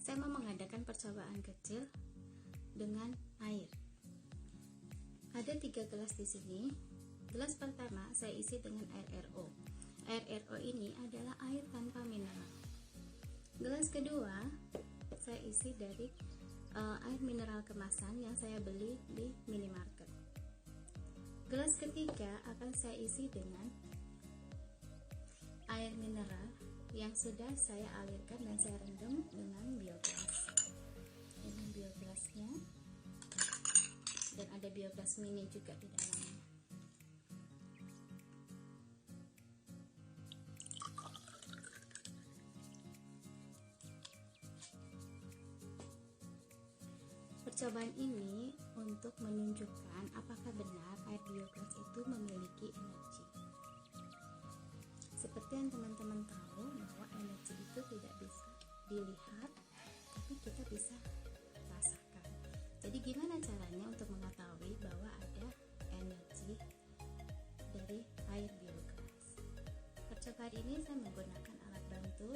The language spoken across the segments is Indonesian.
Saya mau mengadakan percobaan kecil dengan air. Ada 3 gelas di sini. Gelas pertama saya isi dengan air RO. Air RO ini adalah air tanpa mineral. Gelas kedua saya isi dari air mineral kemasan yang saya beli di minimarket. Gelas ketiga akan saya isi dengan air mineral yang sudah saya alirkan dan saya rendam dengan biogas. Ini biogasnya, dan ada biogas mini juga di dalamnya. Percobaan ini untuk menunjukkan apakah benar air biogas itu memiliki energi. Seperti yang teman-teman tahu bahwa energi itu tidak bisa dilihat, tapi kita bisa rasakan. Jadi gimana caranya untuk mengetahui bahwa ada energi dari air biogas? Percobaan ini saya menggunakan alat bantu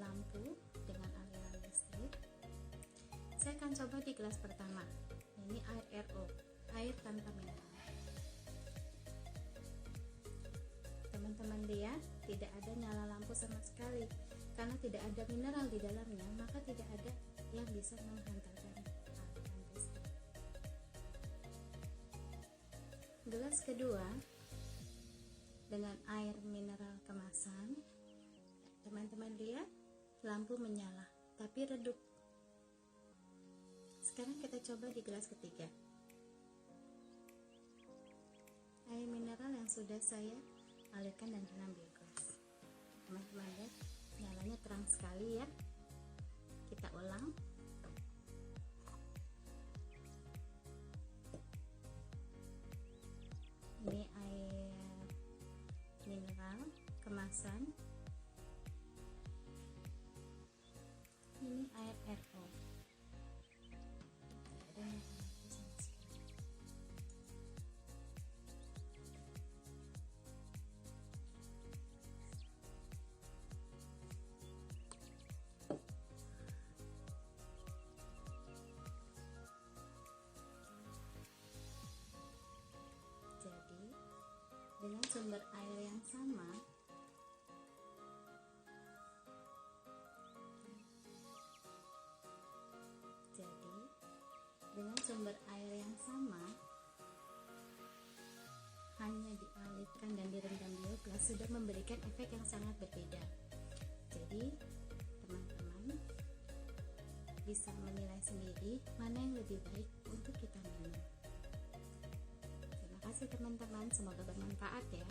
lampu dengan aliran listrik. Saya akan coba di gelas pertama. Ini air RO, air tanpa mineral. Teman-teman lihat, tidak ada nyala lampu sama sekali. Karena tidak ada mineral di dalamnya, maka tidak ada yang bisa menghantarkan aliran listrik. Gelas kedua dengan air mineral kemasan. Teman-teman lihat, lampu menyala, tapi redup. Sekarang kita coba di gelas ketiga. Air mineral yang sudah saya alirkan dan rendam biogas. Teman-teman lihat, nyalanya terang sekali ya. Kita ulang. Ini air mineral kemasan. Ini air RO. Jadi, dengan sumber air yang sama, hanya dialirkan dan direndam biogas sudah memberikan efek yang sangat berbeda. Jadi, teman-teman bisa menilai sendiri mana yang lebih baik untuk kita minum. Terima kasih teman-teman, semoga bermanfaat ya.